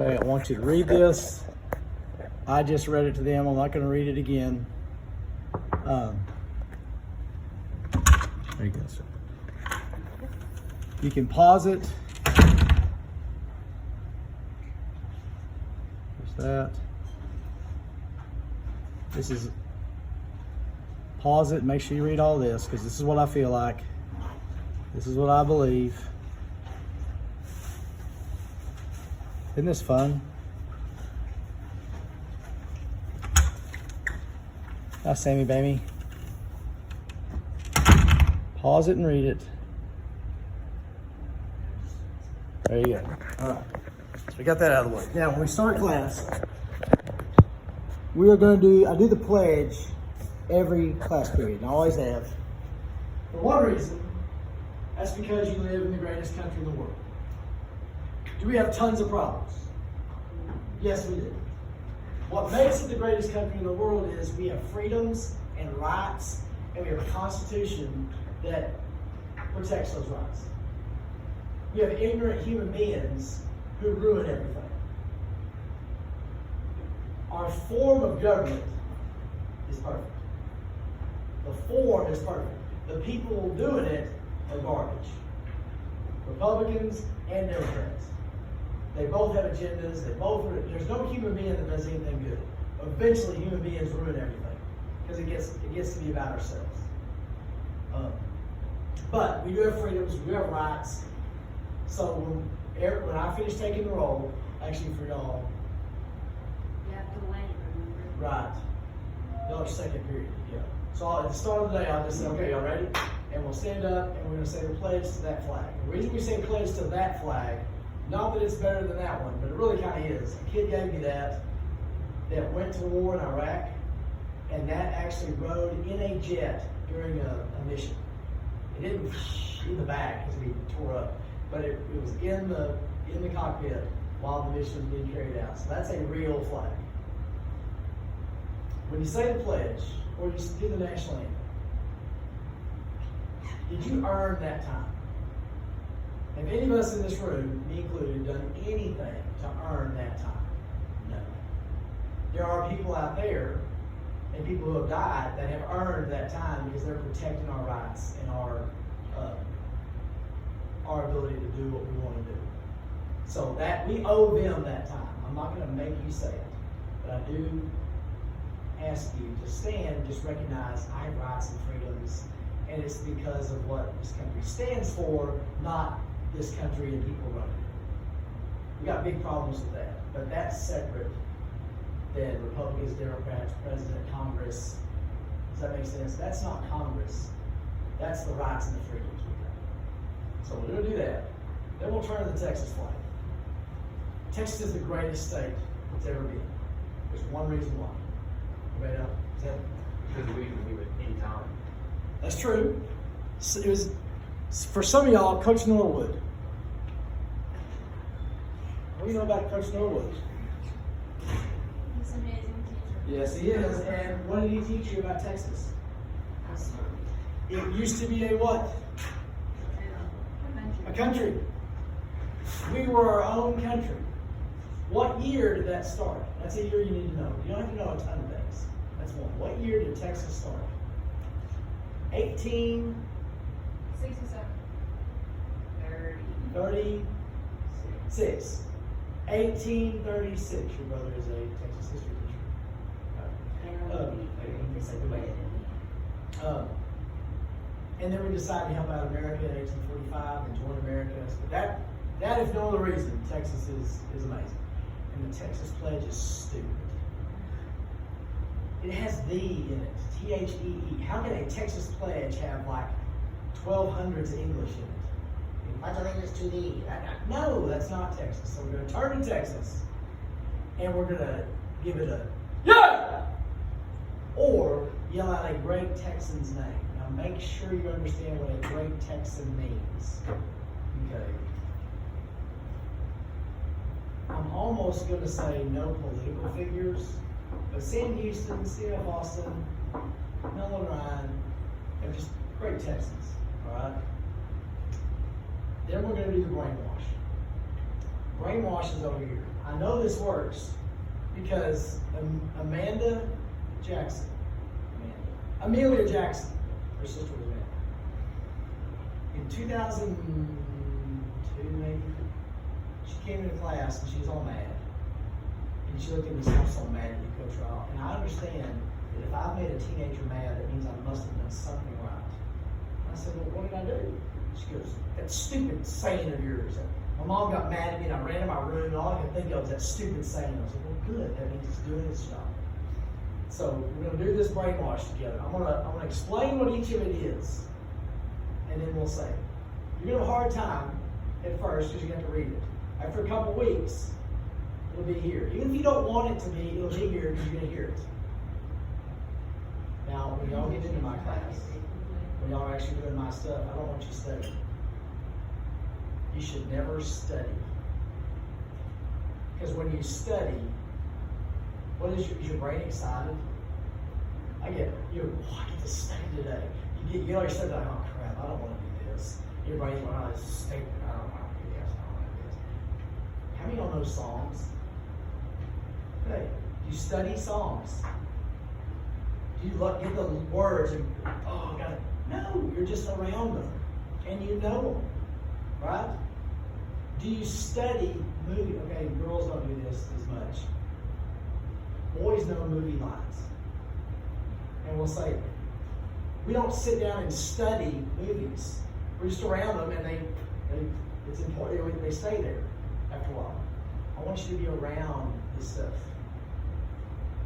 Okay, I want you to read this. I just read it to them. I'm not going to read it again. There you go, sir. You can pause it. There's that. This is, pause it, make sure you read all this, because this is what I feel like. This is what I believe. Isn't this fun? Hi, Sammy, baby. Pause it and read it. There you go. All right. So we got that out of the way. Now, when we start class, we are going to do, I do the pledge every class period, and I always have. For one reason, that's because you live in the greatest country in the world. Do we have tons of problems? Yes, we do. What makes it the greatest country in the world is we have freedoms and rights, and we have a constitution that protects those rights. We have ignorant human beings who ruin everything. Our form of government is perfect. The form is perfect. The people doing it are garbage. Republicans and Democrats. They both have agendas. There's no human being that does anything good. Eventually, human beings ruin everything because it gets to be about ourselves. But we do have freedoms. We have rights. So when I finish taking the roll, actually for y'all, You have to wait, remember? right, y'all second period, yeah. So at the start of the day, I'll just say, okay, y'all ready? And we'll stand up and we're going to say the pledge to that flag. The reason we say pledge to that flag, not that it's better than that one, but it really kind of is. A kid gave me that went to war in Iraq, and that actually rode in a jet during a mission. It didn't in the back because we tore up, but it was in the cockpit while the mission was being carried out. So that's a real flag. When you say the pledge, or you do the national anthem, did you earn that time? Have any of us in this room, me included, done anything to earn that time? No. There are people out there and people who have died that have earned that time because they're protecting our rights and our ability to do what we want to do. So that we owe them that time. I'm not going to make you say it, but I do ask you to stand and just recognize I have rights and freedoms, and it's because of what this country stands for, not this country and people running it. We got big problems with that, but that's separate than Republicans, Democrats, President, Congress. Does that make sense? That's not Congress. That's the rights and the freedoms we have. So we're going to do that. Then we'll turn to the Texas flag. Texas is the greatest state it's ever been. There's one reason why. You ready up? Is that? Because we can leave it any time. That's true. So it was, for some of y'all, Coach Norwood. What do you know about Coach Norwood? He's an amazing teacher. Yes, he is. And what did he teach you about Texas? It used to be a what? A country. We were our own country. What year did that start? That's a year you need to know. You don't have to know a ton of things. That's one. What year did Texas start? 67. 36. 1836. Your brother is a Texas history teacher. And then we decided to help out America in 1845 and join America. But that if no other reason, Texas is amazing. And the Texas Pledge is stupid. It has "the" in it, T-H-E-E. How can a Texas Pledge have like 1200s English in it? Pledge allegiance to thee. No, that's not Texas. So we're going to turn to Texas, and we're going to give it a yeah, or yell out a great Texan's name. Now make sure you understand what a great Texan means. Okay. I'm almost going to say no political figures, but Sam Houston, C.F. Austin, Nolan Ryan, they're just great Texans, all right? Then we're going to do the brainwash. brainwash is over here. I know this works because Amelia Jackson, her sister was Amanda. In 2002, maybe, she came into class and she was all mad. And she looked at me and said, "I'm so mad at you, Coach Ryle." And I understand that if I've made a teenager mad, that means I must have done something right. I said, "Well, what did I do?" She goes, "That stupid saying of yours." My mom got mad at me and I ran to my room and all I could think of was that stupid saying. I was like, "Well, good, that means it's doing its job." So we're gonna do this brainwash together. I'm gonna explain what each of it is, and then we'll say it. You're gonna have a hard time at first because you have to read it. After a couple weeks, it'll be here. Even if you don't want it to be, it'll be here because you're gonna hear it. Now, when y'all get into my class, when y'all are actually doing my stuff, I don't want you studying. You should never study. Because when you study, what is your brain excited? I get I get to study today. You know, you're studying like, "Oh crap, I don't want to do this." Your brain's going, "Oh, this is stupid. I don't want to do this. I don't want to do this." How many of y'all know songs? Okay, you study songs. Do you get the words and oh, got it? No, you're just around them and you know them, right? Do you study movie? Okay, girls don't do this as much. Boys know movie lines. And we'll say, we don't sit down and study movies. We're just around them and it's important, they stay there after a while. I want you to be around this stuff.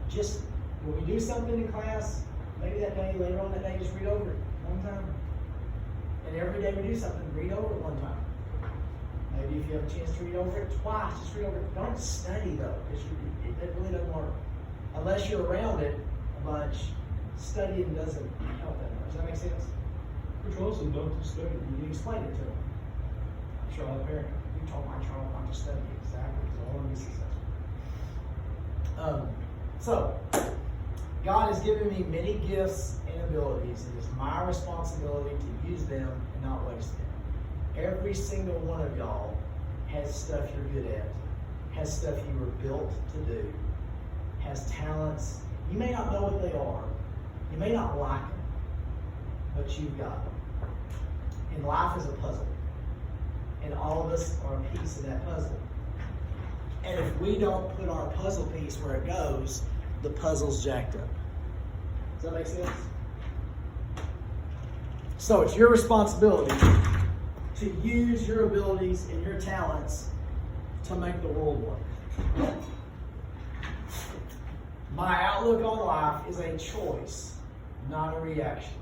Just when we do something in class, maybe that day, later on that day, just read over it one time. And every day we do something, read over it one time. Maybe if you have a chance to read over it twice, just read over it. Don't study though, because it really doesn't work. Unless you're around it a bunch, studying doesn't help that much. Does that make sense? Which also don't study. You can explain it to them. I'm sure I'll parent. You told my child not to study exactly, because I want to be successful. So, God has given me many gifts and abilities. It is my responsibility to use them and not waste them. Every single one of y'all has stuff you're good at, has stuff you were built to do, has talents. You may not know what they are. You may not like them, but you've got them. And life is a puzzle. And all of us are a piece of that puzzle. And if we don't put our puzzle piece where it goes, the puzzle's jacked up. Does that make sense? So it's your responsibility to use your abilities and your talents to make the world work. My outlook on life is a choice, not a reaction.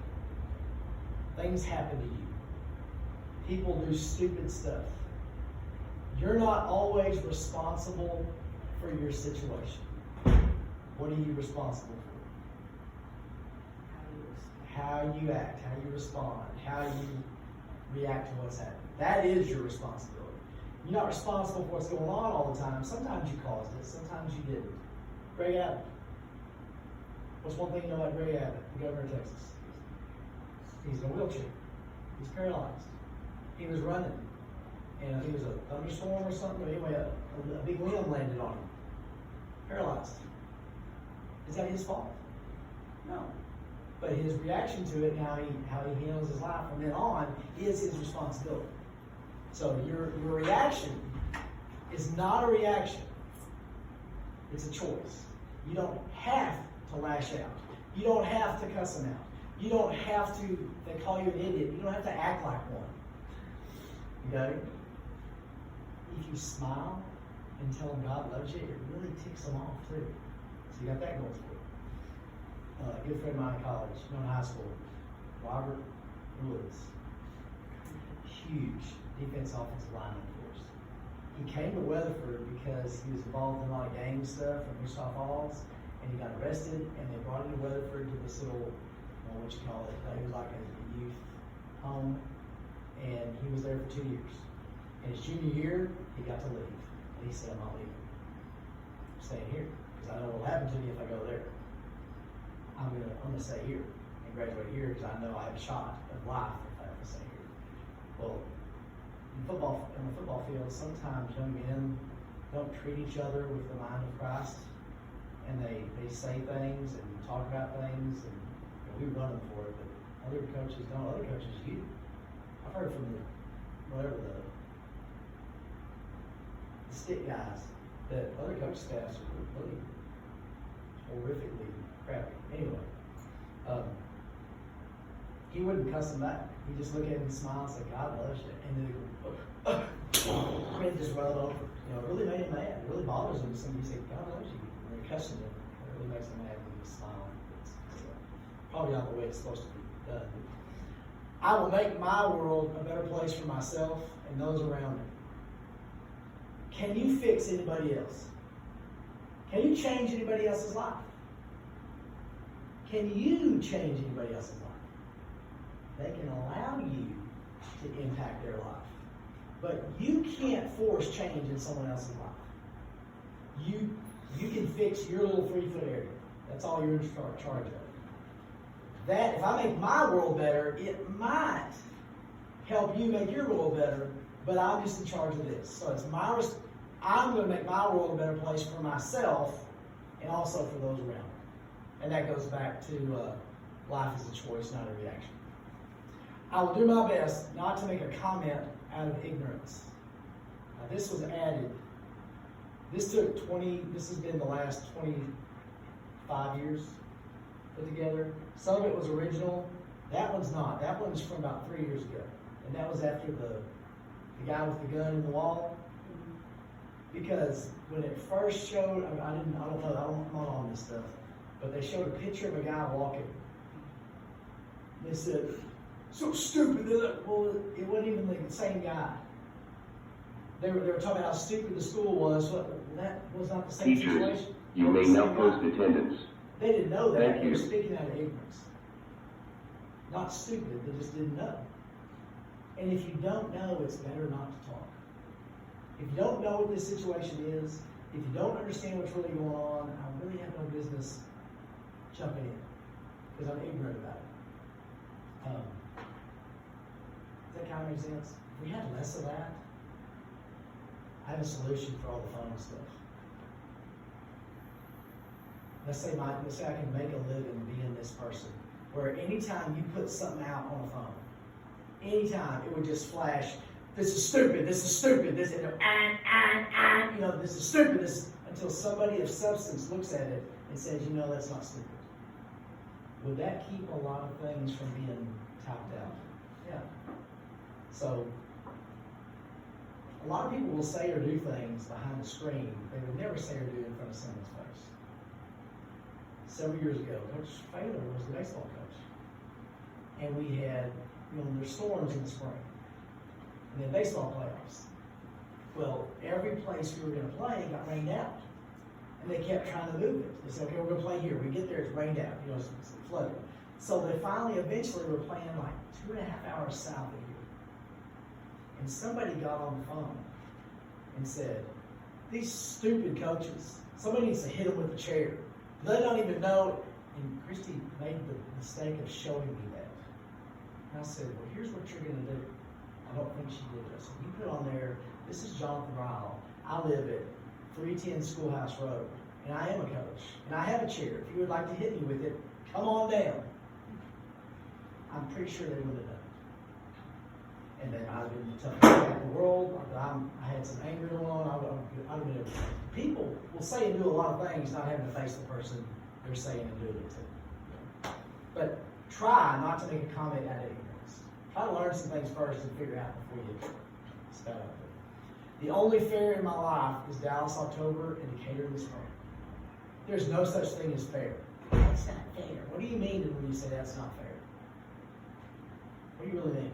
Things happen to you. People do stupid stuff. You're not always responsible for your situation. What are you responsible for? How you act, how you respond, how you react to what's happening. That is your responsibility. You're not responsible for what's going on all the time. Sometimes you caused it, sometimes you didn't. Greg Abbott. What's one thing you know about Greg Abbott, the governor of Texas? He's in a wheelchair. He's paralyzed. He was running. And I think it was a thunderstorm or something. But anyway, a big limb landed on him. Paralyzed. Is that his fault? No. But his reaction to it, how he handles his life from then on, is his responsibility. So your reaction is not a reaction. It's a choice. You don't have to lash out. You don't have to cuss them out. You don't have to, they call you an idiot, you don't have to act like one. You got it? If you smile and tell them God loves you, it really ticks them off too. So you got that going for you. A good friend of mine in college, in high school, Robert Woods, huge offensive lineman for us. He came to Weatherford because he was involved in a lot of gang stuff in Wichita Falls, and he got arrested, and they brought him to Weatherford to this little, it was like a youth home, and he was there for 2 years. And his junior year, he got to leave. And he said, "I'm not leaving. I'm staying here, because I know what will happen to me if I go there. I'm gonna stay here and graduate here because I know I have a shot at life if I stay here." Well, on the football field, sometimes young men don't treat each other with the mind of Christ, and they say things and talk about things, and we run them for it, but other coaches don't. Other coaches, I've heard from the stick guys that other coach staffs are really horrifically crappy. Anyway, he wouldn't cuss them back. He just look at him and smile and say, God loves you. And then he just run over. It really made him mad. It really bothers him. Somebody say, God loves you. And they're cussing him. It really makes him mad when he smiles. It's probably not the way it's supposed to be done. I will make my world a better place for myself and those around me. Can you fix anybody else? Can you change anybody else's life? Can you change anybody else's life? They can allow you to impact their life. But you can't force change in someone else's life. You can fix your little 3-foot area. That's all you're in charge of. That, if I make my world better, it might help you make your world better, but I'm just in charge of this. So I'm going to make my world a better place for myself and also for those around me. And that goes back to life is a choice, not a reaction. I will do my best not to make a comment out of ignorance. Now, this was added. This has been the last 25 years put together. Some of it was original. That one's not. That one's from about 3 years ago. And that was after the guy with the gun in the wall. Because when it first showed, I'm not on this stuff, but they showed a picture of a guy walking. They said, so stupid, isn't it? Well, it wasn't even the same guy. They were talking about how stupid the school was. So that was not the same Teachers, situation. you may now post attendance. They didn't know that. Thank They were you. speaking out of ignorance. Not stupid, they just didn't know. And if you don't know, it's better not to talk. If you don't know what this situation is, if you don't understand what's really going on, I really have no business jumping in because I'm ignorant about it. Does that kind of make sense? If we had less of that, I have a solution for all the phone stuff. Let's say I can make a living being this person, where anytime you put something out on a phone, anytime it would just flash, this is stupid, this is stupid, this is, this is stupid, until somebody of substance looks at it and says, that's not stupid. Would that keep a lot of things from being tapped out? Yeah. So, a lot of people will say or do things behind the screen they would never say or do in front of someone's face. Several years ago, Coach Fader was the baseball coach. And we had, there's storms in the spring. And then baseball playoffs. Well, every place we were going to play got rained out. And they kept trying to move it. They said, okay, we're going to play here. We get there, it's rained out. It's flooded. So they eventually were playing like 2.5 hours south of here. And somebody got on the phone and said, these stupid coaches, somebody needs to hit them with a chair. They don't even know. And Christy made the mistake of showing me that. And I said, well, here's what you're going to do. I don't think she did this. So you put on there, this is Jonathan Ryle. I live at 310 Schoolhouse Road. And I am a coach. And I have a chair. If you would like to hit me with it, come on down. I'm pretty sure they would have done it. And then I'd have been tough about the world. I had some anger going on. I'd have been able to. People will say and do a lot of things not having to face the person they're saying and doing it to. But try not to make a comment out of ignorance. Try to learn some things first and figure out before you start up. The only fair in my life is Dallas October and Decatur in the spring. There's no such thing as fair. That's not fair. What do you mean when you say that's not fair? What do you really mean?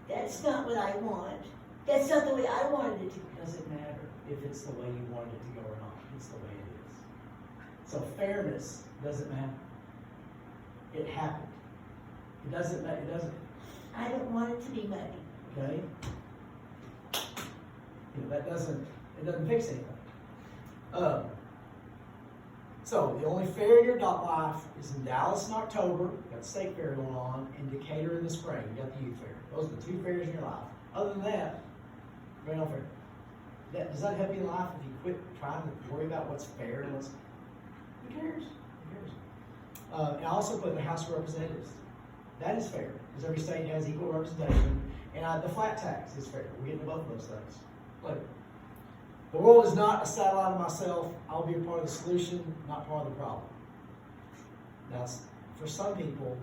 That's not what I want. That's not the way I wanted it to be. It doesn't matter if it's the way you wanted it to go or not. It's the way it is. So fairness doesn't matter. It happened. It doesn't matter. It doesn't. I don't want it to be muddy. Okay? That doesn't. It doesn't fix anything. So the only fair in your life is in Dallas in October. You got the state fair going on, and Decatur in the spring. You got the youth fair. Those are the two fairs in your life. Other than that, there ain't no fair. Does that help you in life if you quit trying to worry about what's fair and what's, who cares? Who cares? And I also put in the House of Representatives. That is fair, because every state has equal representation. And the flat tax is fair. We'll get into both of those things later. The world is not a satellite of myself. I'll be a part of the solution, not part of the problem. Now, for some people,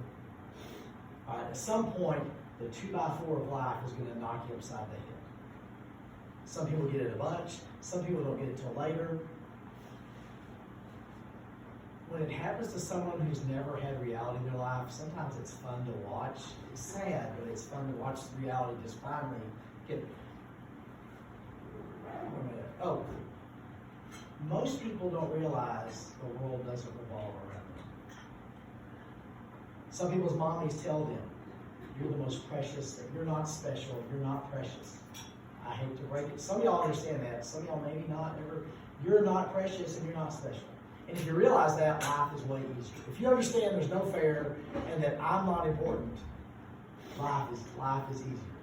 at some point, the 2x4 of life is going to knock you upside the head. Some people get it a bunch. Some people don't get it till later. When it happens to someone who's never had reality in their life, sometimes it's fun to watch. It's sad, but it's fun to watch the reality just finally get. Oh, most people don't realize the world doesn't revolve around them. Some people's mommies tell them, you're the most precious, that you're not special, you're not precious. I hate to break it. Some of y'all understand that. Some of y'all maybe not. You're not precious and you're not special. And if you realize that, life is way easier. If you understand there's no fair and that I'm not important, life is easier.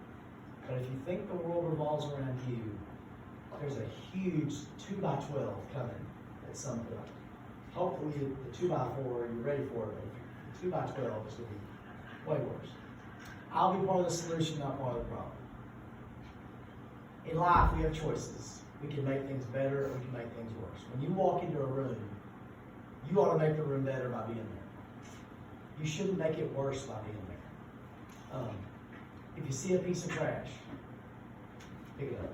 But if you think the world revolves around you, there's a huge 2x12 coming at some point. Hopefully the 2x4, you're ready for it, but the 2x12 is going to be way worse. I'll be part of the solution, not part of the problem. In life, we have choices. We can make things better or we can make things worse. When you walk into a room, you ought to make the room better by being there. You shouldn't make it worse by being there. If you see a piece of trash, pick it up.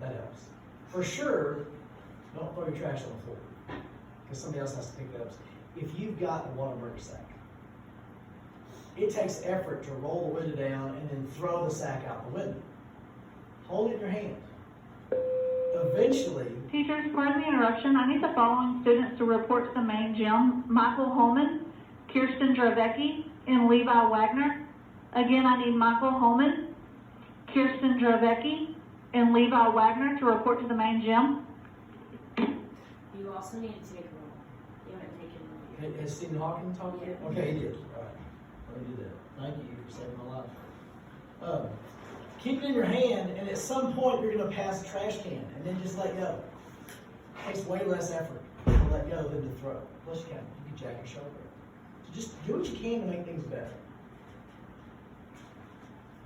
That helps. For sure, don't throw your trash on the floor, because somebody else has to pick it up. If you've got a watermark sack, it takes effort to roll the window down and then throw the sack out the window. Hold it in your hand. Eventually... Teachers, pardon the interruption. I need the following students to report to the main gym. Michael Holman, Kirsten Dravecki, and Levi Wagner. Again, I need Michael Holman, Kirsten Dravecki, and Levi Wagner to report to the main gym. You also need to take a roll. You haven't taken a roll. Has Stephen Hawking talked yet? Yeah. Okay, he did. All right. Let me do that. Thank you for saving my life. Keep it in your hand, and at some point you're going to pass a trash can, and then just let go. It takes way less effort to let go than to throw. Plus, you can jack your shoulder. So just do what you can to make things better.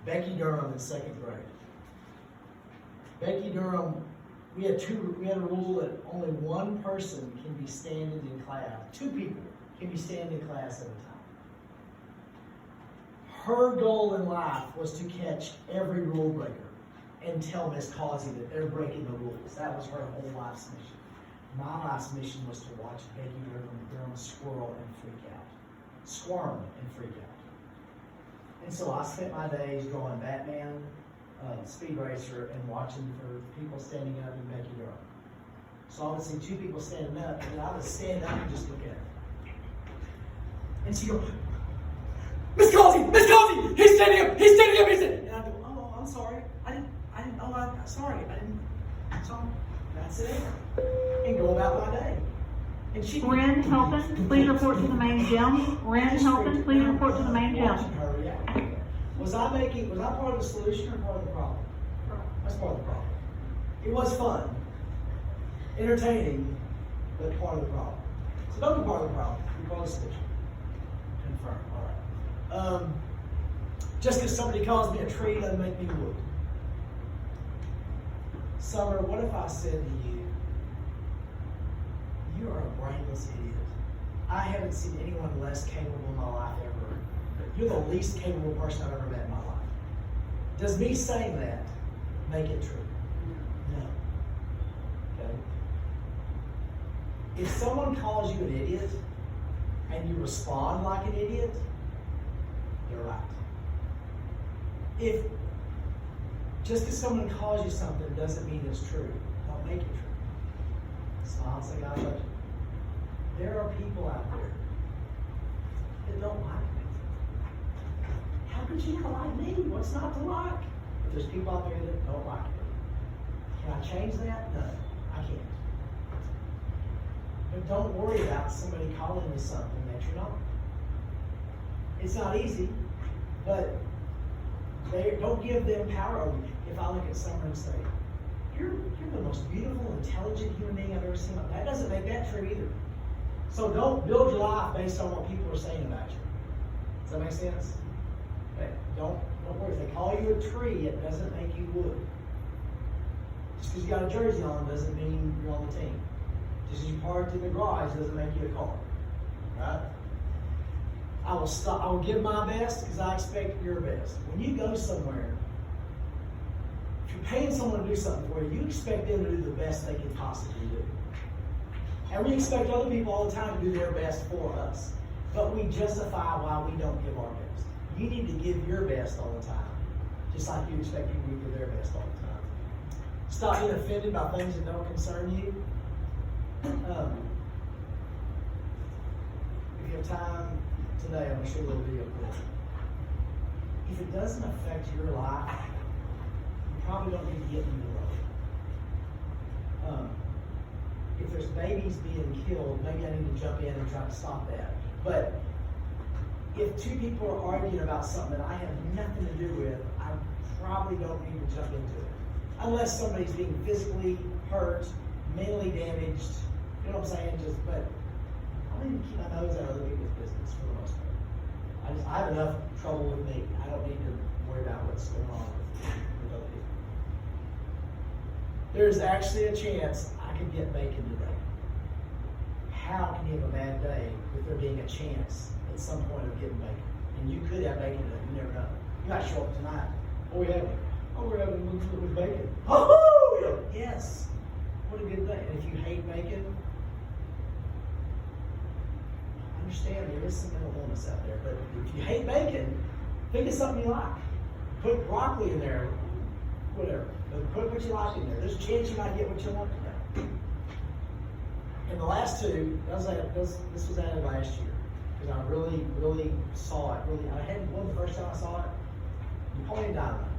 Becky Durham in 2nd grade. Becky Durham, we had a rule that only one person can be standing in class. 2 people can be standing in class at a time. Her goal in life was to catch every rule breaker and tell Miss Causey that they're breaking the rules. That was her whole life's mission. My life's mission was to watch Becky Durham squirm and freak out. And so I spent my days drawing Batman, Speed Racer, and watching for people standing up in Becky Durham. So I would see 2 people standing up, and then I would stand up and just look at her. And she'd go, Miss Causey, he's standing up. And I go, oh, I'm sorry. Sorry. That's it. And go about my day. And she Ren Helton, please report to the main gym. Ren Helton, please report to the main gym. Watching her react. Was I part of the solution or part of the problem? That's part of the problem. It was fun, entertaining, but part of the problem. So don't be part of the problem. Be part of the solution. Confirm. All right. Just because somebody calls me a tree doesn't make me wood. Summer, what if I said to you, you are a brainless idiot. I haven't seen anyone less capable in my life ever. You're the least capable person I've ever met in my life. Does me saying that make it true? No. Okay? If someone calls you an idiot and you respond like an idiot, you're right. If just because someone calls you something doesn't mean it's true, don't make it true. Smile and say, God loves you. There are people out there that don't like me. How could you not like me? What's not to like? But there's people out there that don't like me. Can I change that? No, I can't. But don't worry about somebody calling you something that you're not. It's not easy, but don't give them power over you. If I look at someone and say, intelligent human being I've ever seen. That doesn't make that true either. So don't build your life based on what people are saying about you. Does that make sense? Okay. Don't worry. If they call you a tree, it doesn't make you wood. Just because you got a jersey on doesn't mean you're on the team. Just because you parked in the garage doesn't make you a car. Right? I will give my best because I expect your best. When you go somewhere, if you're paying someone to do something for you, you expect them to do the best they can possibly do. And we expect other people all the time to do their best for us. But we justify why we don't give our best. You need to give your best all the time, just like you expect people to give their best all the time. Stop being offended by things that don't concern you. If you have time today, I'm going to show you a little video clip. If it doesn't affect your life, you probably don't need to get in the road. If there's babies being killed, maybe I need to jump in and try to stop that. But if two people are arguing about something that I have nothing to do with, I probably don't need to jump into it. Unless somebody's being physically hurt, mentally damaged, you know what I'm saying? But I don't even keep my nose out of other people's business for the most part. I have enough trouble with me. I don't need to worry about what's going on with other people. There's actually a chance I could get bacon today. How can you have a bad day with there being a chance at some point of getting bacon? And you could have bacon today. You never know. You might show up tonight. What we having? Oh, we're having with bacon. Oh, yes. What a good day. And if you hate bacon, I understand there is some mental illness out there. But if you hate bacon, think of something you like. Put broccoli in there. Whatever. Put what you like in there. There's a chance you might get what you want today. And the last two, this was added last year because I really saw it. I had one the first time I saw it. Napoleon Dynamite.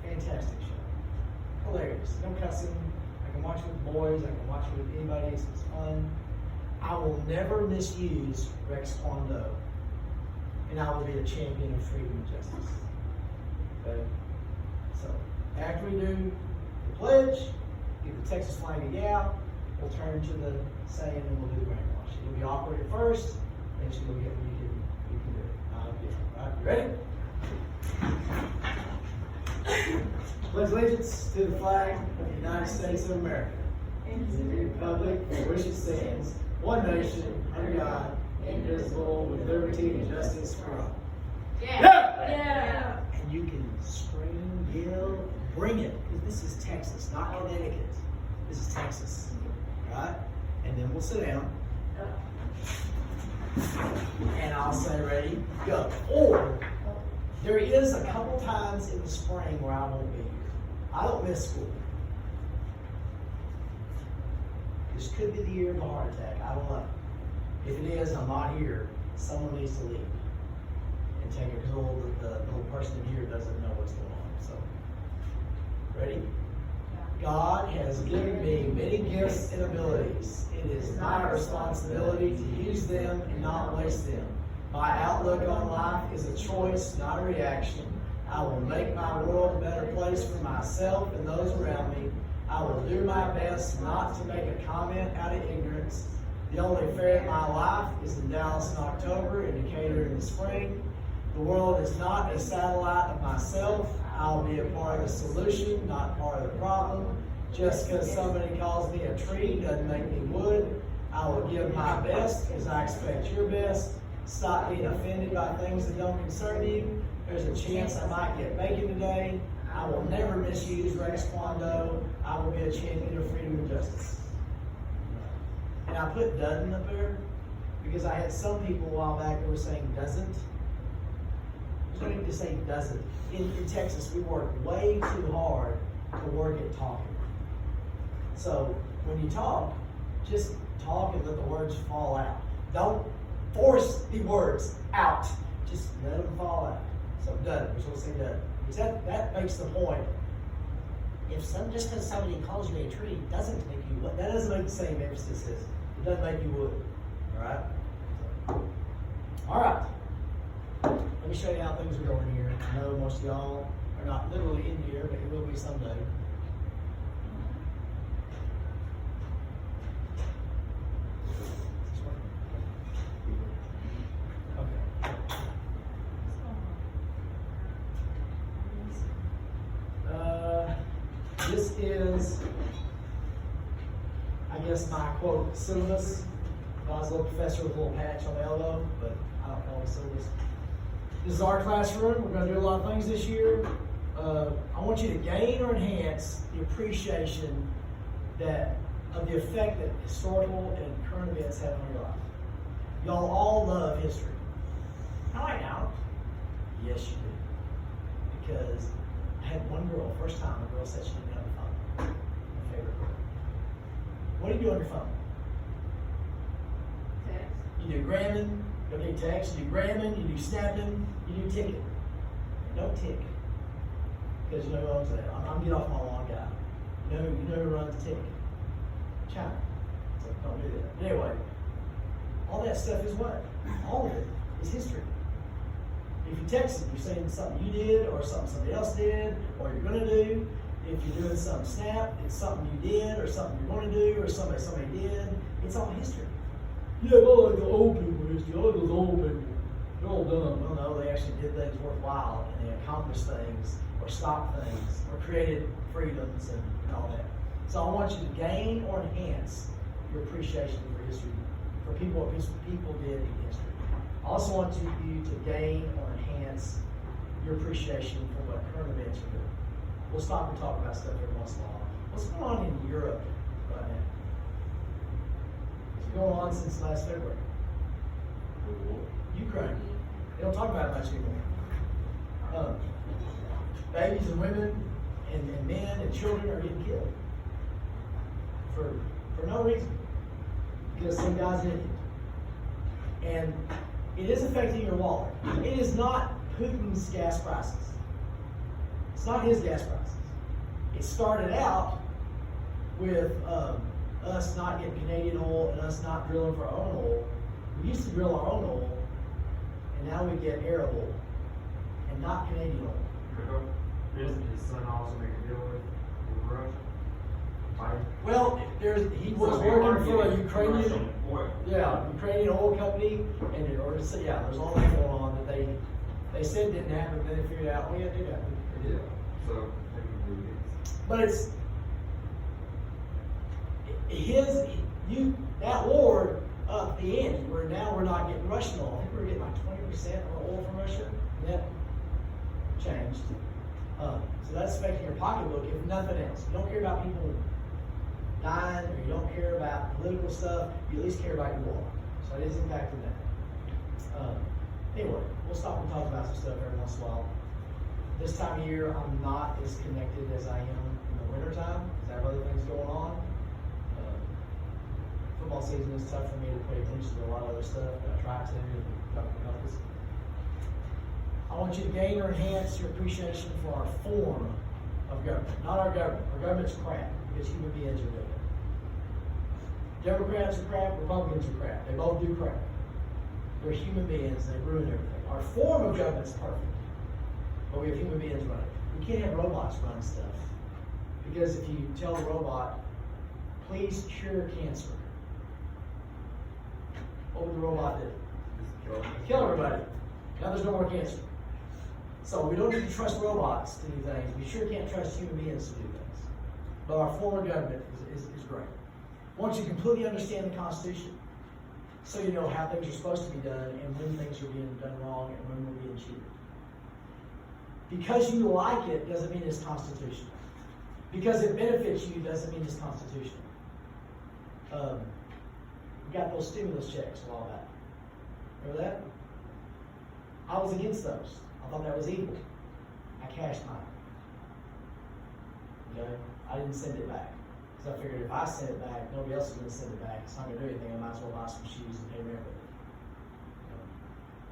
Fantastic show. Hilarious. No cussing. I can watch it with boys. I can watch it with anybody. It's fun. I will never misuse Rex Kwon Do. And I will be a champion of freedom and justice. Okay? So, after we do the pledge, get the Texas flag a yeah, we'll turn to the saying and we'll do the brainwash. It'll be awkward at first, and you'll get you can do it. All right, you ready? Pledge allegiance to the flag of the United States of America, and to the republic for which it stands, one nation, under God, indivisible, with liberty and justice for all. Yeah. And you can scream, yell, bring it, because this is Texas, not Connecticut. This is Texas, right? And then we'll sit down, and I'll say, ready, go. Or there is a couple times in the spring where I won't be here. I don't miss school. This could be the year of a heart attack. I don't know. If it is, I'm not here. Someone needs to leave and take it because the little person in here doesn't know what's going on. So, ready? God has given me many gifts and abilities. It is my responsibility to use them and not waste them. My outlook on life is a choice, not a reaction. I will make my world a better place for myself and those around me. I will do my best not to make a comment out of ignorance. The only fair in my life is in Dallas in October and Decatur in the spring. The world is not a satellite of myself. I'll be a part of the solution, not part of the problem. Just because somebody calls me a tree doesn't make me wood. I will give my best because I expect your best. Stop being offended by things that don't concern you. There's a chance I might get bacon today. I will never misuse Rex Kwon Do. I will be a champion of freedom and justice. And I put doesn't up there because I had some people a while back that were saying doesn't. There's no need to say doesn't. In Texas, we work way too hard to work at talking. So when you talk, just talk and let the words fall out. Don't force the words out. Just let them fall out. So done. We're supposed to say done. Because that makes the point. Just because somebody calls you a tree doesn't make you wood. That doesn't make the same emphasis. It doesn't make you wood. All right. Let me show you how things are going here. I know most of y'all are not literally in here, but you will be someday. This is, I guess, my quote syllabus. I was a little professor with a little patch on the elbow, but I don't call it syllabus. This is our classroom. We're going to do a lot of things this year. I want you to gain or enhance the appreciation that of the effect that historical and current events have on your life. Y'all all love history. No, I don't. Yes, you do. Because I had one girl, first time a girl said she didn't have a phone. My favorite girl. What do you do on your phone? Text. You do gramming, you don't need text, you do gramming, you do snapping, you do ticking. Don't tick. Because you know who owns that. I'm get off my lawn guy. You know who runs tick. China. So don't do that. But anyway, all that stuff is what? All of it is history. If you text it, you're saying something you did or something somebody else did or you're going to do. If you're doing something snap, it's something you did or something you're going to do or somebody did. It's all history. Yeah, well, like the old people history. I like those old people. They're all done. Well, no, they actually did things worthwhile and they accomplished things or stopped things or created freedoms and all that. So I want you to gain or enhance your appreciation for history, for people, what people did in history. I also want you to gain or enhance your appreciation for what current events are doing. We'll stop and talk about stuff every once in a while. What's going on in Europe right now? What's been going on since last February? Ukraine. They don't talk about it much anymore. Babies and women and men and children are getting killed for no reason. Because some guy's an idiot. And it is affecting your wallet. It is not Putin's gas prices. It's not his gas prices. It started out with us not getting Canadian oil and us not drilling for our own oil. We used to drill our own oil, and now we get Arab oil and not Canadian oil. Doesn't his son also make a deal with Russia? Right? Well, he was working for a Ukrainian, oil. Ukrainian oil company, and in order to say, there's all that going on that they said didn't happen, but then they figured out, it did happen. Yeah. So they can do this. But it's that war up the ante, where now we're not getting Russian oil. I think we're getting like 20% of our oil from Russia, and that changed. So that's affecting your pocketbook, if nothing else. You don't care about people dying, or you don't care about political stuff, you at least care about your wallet. So it is impacting that. Anyway, we'll stop and talk about some stuff every once in a while. This time of year, I'm not as connected as I am in the wintertime, because I have other things going on. Football season is tough for me to pay attention to a lot of other stuff, but I try to, and Dr. Compass. I want you to gain or enhance your appreciation for our form of government, not our government. Our government's crap, because human beings are doing it. Democrats are crap, Republicans are crap. They both do crap. They're human beings, they ruin everything. Our form of government's perfect, but we have human beings running it. We can't have robots run stuff, because if you tell the robot, please cure cancer, what would the robot do? Kill everybody. Now there's no more cancer. So we don't need to trust robots to do things. We sure can't trust human beings to do things. But our form of government is great. I want you to completely understand the Constitution, so you know how things are supposed to be done and when things are being done wrong and when we're being cheated. Because you like it doesn't mean it's constitutional. Because it benefits you doesn't mean it's constitutional. We got those stimulus checks a while back. Remember that? I was against those. I thought that was evil. I cashed mine. Okay? I didn't send it back. Because I figured if I send it back, nobody else is going to send it back. It's not going to do anything. I might as well buy some shoes and pay rent with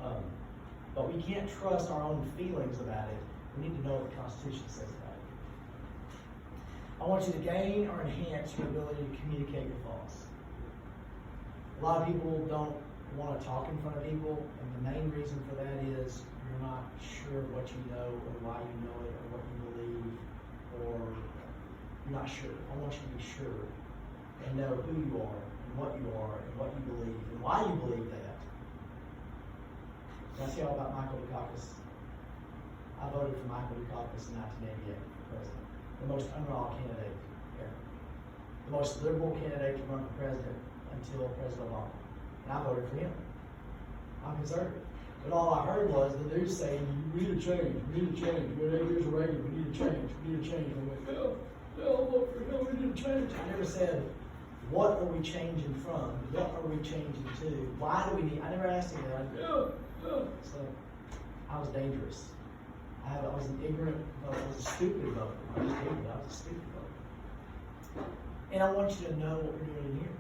it. But we can't trust our own feelings about it. We need to know what the Constitution says about it. I want you to gain or enhance your ability to communicate your thoughts. A lot of people don't want to talk in front of people, and the main reason for that is you're not sure what you know or why you know it or what you believe, or you're not sure. I want you to be sure and know who you are and what you believe and why you believe that. Did I tell you all about Michael Dukakis? I voted for Michael Dukakis in 1988 for president. the most unraw candidate ever. The most liberal candidate to run for president until President Obama. And I voted for him. I'm conservative. But all I heard was the news saying, we need to change, we need to change. We're 8 years of Reagan, we need to change, we need to change. And I went, no, I'll vote for him, we need to change. I never said, what are we changing from? What are we changing to? Why do we need, I never asked him that. No. So I was dangerous. I was an ignorant voter. I was a stupid voter. I was ignorant. I was a stupid voter. And I want you to know what we're doing in here.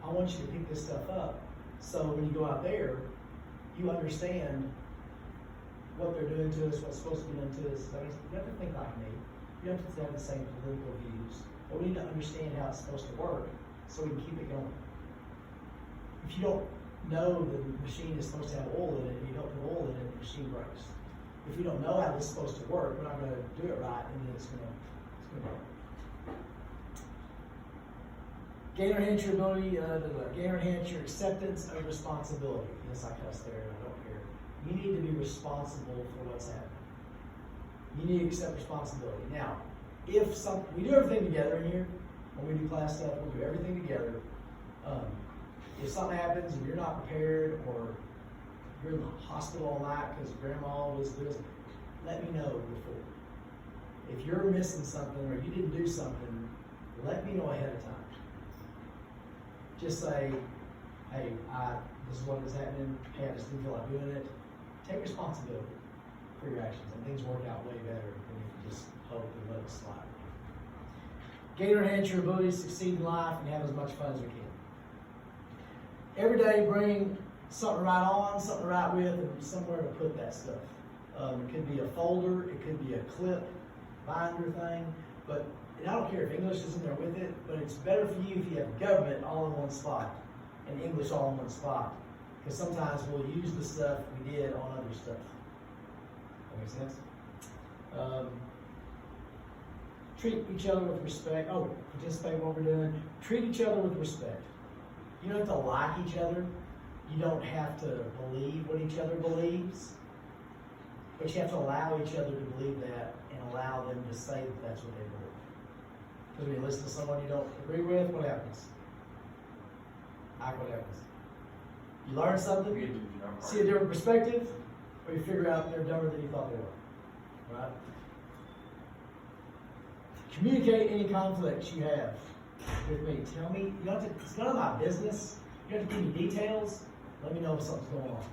I want you to pick this stuff up. So when you go out there, you understand what they're doing to us, what's supposed to be done to us. I mean, you have to think like me. You have to have the same political views. But we need to understand how it's supposed to work so we can keep it going. If you don't know the machine is supposed to have oil in it, and you don't put oil in it, the machine breaks. If you don't know how this is supposed to work, we're not going to do it right, and then it's going to break. Gain or enhance your ability, gain or enhance your acceptance of responsibility. Yes, I cuss there, and I don't care. You need to be responsible for what's happening. You need to accept responsibility. Now, we do everything together in here. When we do class stuff, we do everything together. If something happens and you're not prepared, or you're in the hospital all night because grandma was this, let me know before. If you're missing something or you didn't do something, let me know ahead of time. Just say, hey, this is what is happening. Hey, I just didn't feel like doing it. Take responsibility for your actions, and things work out way better than if you just hope and let it slide. Gain or enhance your ability to succeed in life and have as much fun as we can. Every day, bring something to write on, something to write with, and somewhere to put that stuff. It could be a folder, it could be a clip, binder thing, but and I don't care if English is in there with it, but it's better for you if you have government all in one spot and English all in one spot. Because sometimes we'll use the stuff we did on other stuff. That makes sense? Treat each other with respect. Oh, participate in what we're doing. Treat each other with respect. You don't have to like each other. You don't have to believe what each other believes. But you have to allow each other to believe that and allow them to say that that's what they believe. Because when you listen to someone you don't agree with, what happens? What happens? You learn something, see a different perspective, or you figure out they're dumber than you thought they were. Right? Communicate any conflicts you have with me. Tell me, you don't have to, it's none of my business. You don't have to give me details. Let me know if something's going on.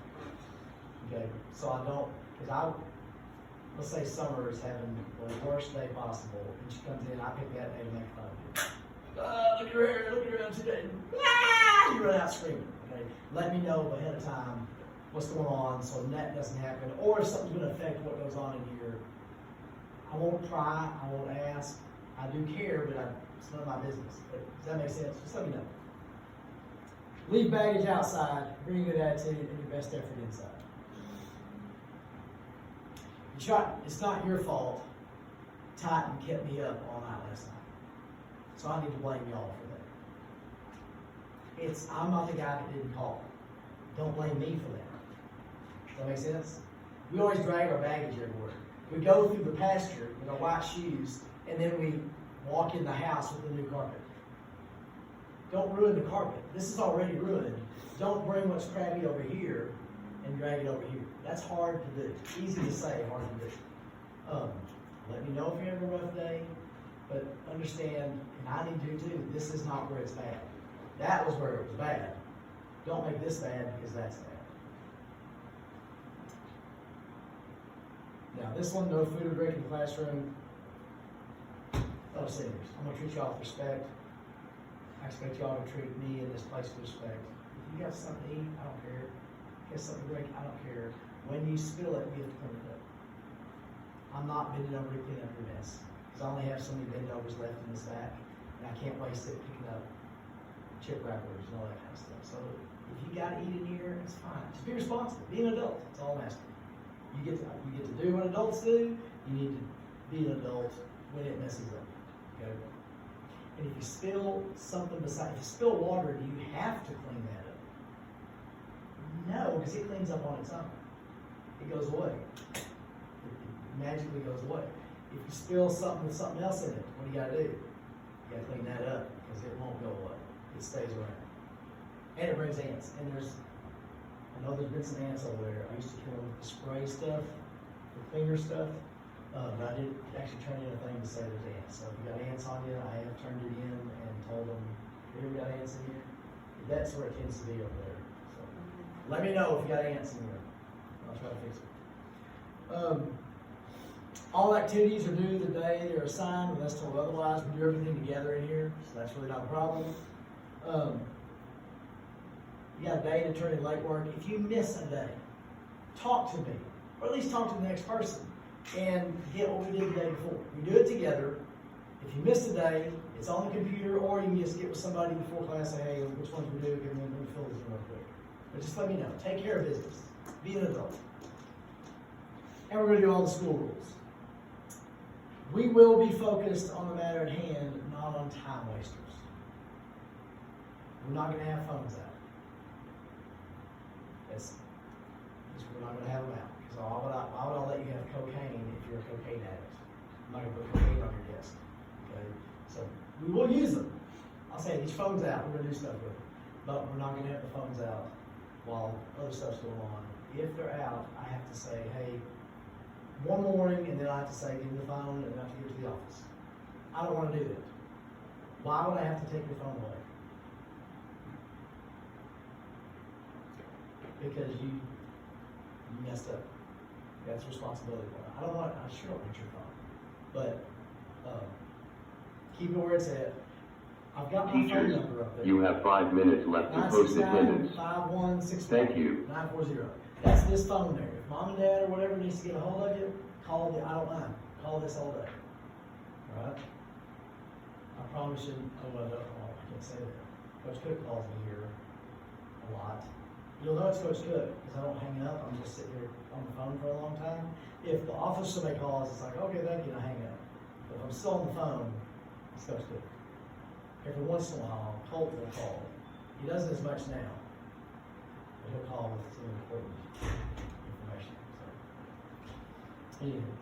Okay? So I don't, because let's say Summer is having the worst day possible, and she comes in, I pick that day to make fun of you. Look at her hair, look at her today. You run out screaming. Okay? Let me know ahead of time what's going on so that doesn't happen, or if something's going to affect what goes on in here. I won't pry, I won't ask. I do care, but it's none of my business. But does that make sense? Just let me know. Leave baggage outside, bring a good attitude, and your best effort inside. It's not your fault Titan kept me up all night last night. So I need to blame y'all for that. I'm not the guy that didn't call. Don't blame me for that. Does that make sense? We always drag our baggage everywhere. We go through the pasture with our white shoes, and then we walk in the house with the new carpet. Don't ruin the carpet. This is already ruined. Don't bring what's crabby over here and drag it over here. That's hard to do. Easy to say, hard to do. Let me know if you're having a rough day, but understand, and I need to too, this is not where it's bad. That was where it was bad. Don't make this bad because that's bad. Now, this one, no food or drink in the classroom. Fellow seniors, I'm going to treat y'all with respect. I expect y'all to treat me in this place with respect. If you got something to eat, I don't care. If you got something to drink, I don't care. When you spill it, you have to clean it up. I'm not bending over to clean up your mess. Because I only have so many bend overs left in this back. And I can't waste it picking up chip wrappers and all that kind of stuff. So if you got to eat in here, it's fine. Just be responsible. Be an adult. That's all I'm asking. You get to do what adults do. You need to be an adult when it messes up. Okay? And if you spill something if you spill water, do you have to clean that up? No, because it cleans up on its own. It goes away. It magically goes away. If you spill something with something else in it, what do you gotta do? You gotta clean that up, because it won't go away. It stays around. And it brings ants, and I know there's been some ants over there. I used to kill them with the spray stuff, the finger stuff, but I did actually turn in a thing to say there's ants. So if you got ants on you, I have turned it in and told them, "Have you got ants in here?" That's where it tends to be over there. So let me know if you got ants in here. I'll try to fix it. All activities are due the day they're assigned, unless told otherwise. We do everything together in here, so that's really not a problem. You got a day to turn in late work. If you miss a day, talk to me, or at least talk to the next person, and get what we did the day before. We do it together. If you missed a day, it's on the computer, or you can just get with somebody before class and say, "Hey, which ones we do, and then we fill this in real quick." But just let me know. Take care of business. Be an adult. And we're going to do all the school rules. We will be focused on the matter at hand, not on time wasters. We're not going to have phones out. We're not going to have them out. Because why would I let you have cocaine if you're a cocaine addict? I'm not going to put cocaine on your desk. Okay? So we will use them. I'll say these phones out. We're going to do stuff with them. But we're not going to have the phones out while other stuff's going on. If they're out, I have to say, "Hey, one morning," and then I have to say, "Give me the phone," and then I have to give it to the office. I don't want to do that. Why would I have to take your phone away? Because you messed up. That's responsibility. I sure don't want your phone. But keep it where it's at. I've got my phone Teachers, number up there. you have 5 minutes left to post attendance. 969-5161. Thank you. 940. That's this phone there. If mom and dad or whatever needs to get a hold of you, call I don't mind. Call this all day. Alright? I probably shouldn't, I can't say that. Coach Cook calls me here a lot. You'll know it's Coach Cook, because I don't hang up. I'm just sitting here on the phone for a long time. If the office somebody calls, it's like, "Okay, thank you," and I hang up. But if I'm still on the phone, it's Coach Cook. Every once in a while, Colt will call. He doesn't as much now. But he'll call with some important information. So, anyway.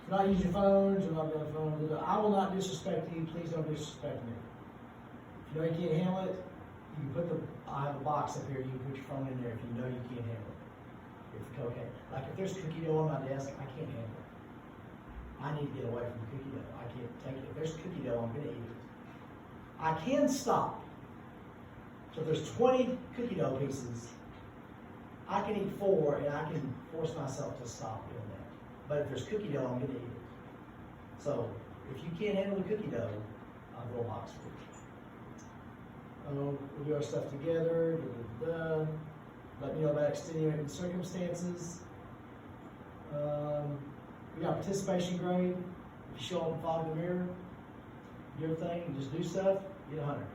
Do not use your phones, do not be on the phone. I will not disrespect you. Please don't disrespect me. If you know you can't handle it, you can I have a box up here, you can put your phone in there if you know you can't handle it. If cocaine. Like if there's cookie dough on my desk, I can't handle it. I need to get away from the cookie dough. I can't take it. If there's cookie dough, I'm going to eat it. I can stop. So if there's 20 cookie dough pieces, I can eat 4 and I can force myself to stop doing that. But if there's cookie dough, I'm going to eat it. So if you can't handle the cookie dough, I'll go a box for you. We'll do our stuff together. Let me know about extenuating circumstances. We got participation grade. If you show up and follow the mirror, do everything, and just do stuff, get 100.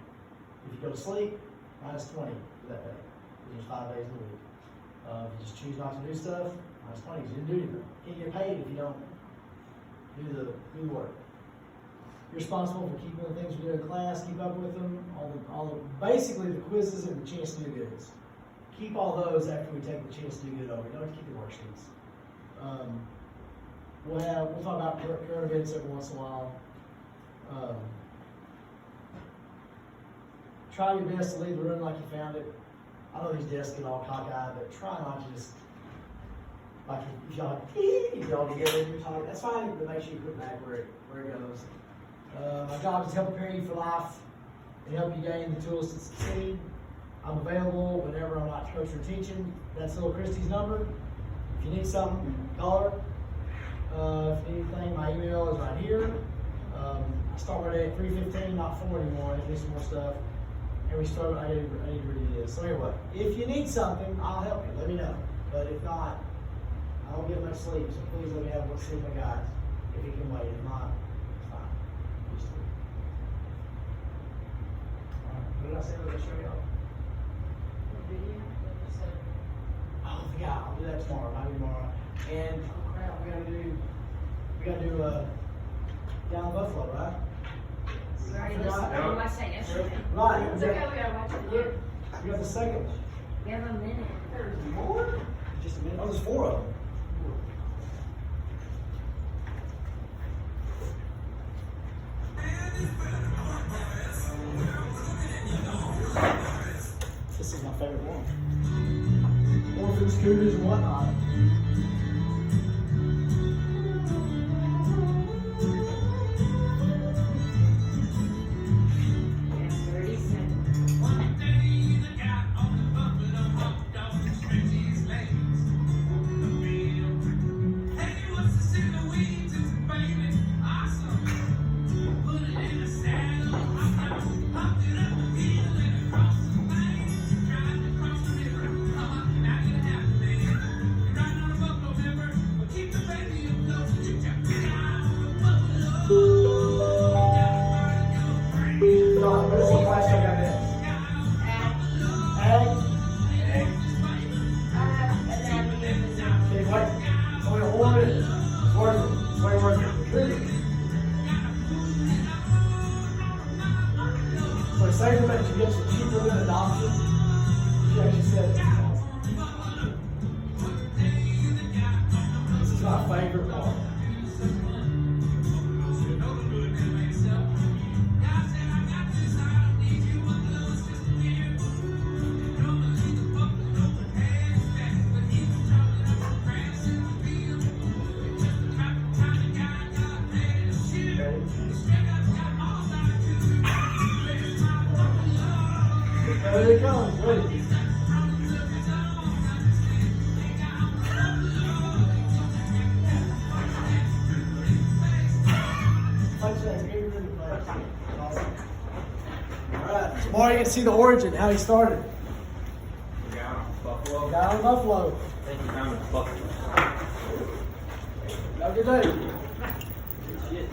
If you go to sleep, -20 for that day. Because there's 5 days in the week. If you just choose not to do stuff, -20. You didn't do anything. You can't get paid if you don't do the work. You're responsible for keeping the things we do in class, keep up with them, basically the quizzes and the chance to do goods. Keep all those after we take the chance to do good over. You don't have to keep the worksheets. We'll talk about current events every once in a while. Try your best to leave the room like you found it. I know these desks get all cockeyed, but try not to just, like if y'all together and you're talking, that's fine, but make sure you put it back where it goes. My job is to help prepare you for life and help you gain the tools to succeed. I'm available whenever I'm not coaching or teaching. That's little Christy's number. If you need something, call her. If you need anything, my email is right here. I start my day at 3:15, not 4 anymore. I need to do some more stuff. And we start, I need to read this. So anyway, if you need something, I'll help you. Let me know. But if not, I don't get much sleep, so please let me have what sleep I got. If you can wait. If not, it's fine. Just sleep. Alright, what did I say? What did I show y'all? Oh, yeah, I'll do that tomorrow. Maybe tomorrow. And oh crap, we gotta do down in Buffalo, right? We already listened to what I said yesterday. Right. It's okay, we gotta watch it again. We got the second one. We have a minute. There's more? Just a minute. Oh, there's 4 of them. scooters and whatnot. Yeah, 30 seconds. John, what is the class I got next? Ag? Okay, what? So we ordered it. Ordered it. Wait, where's it? So it says that you get some cheaper than adoption. She actually said it. This is my favorite part. There it comes, ready. Punch that finger in the face. Awesome. Alright, tomorrow you can see the origin, how he started. Buffalo. Guy on Buffalo. Thank you, Mama. Buffalo. Have a good day. Shit.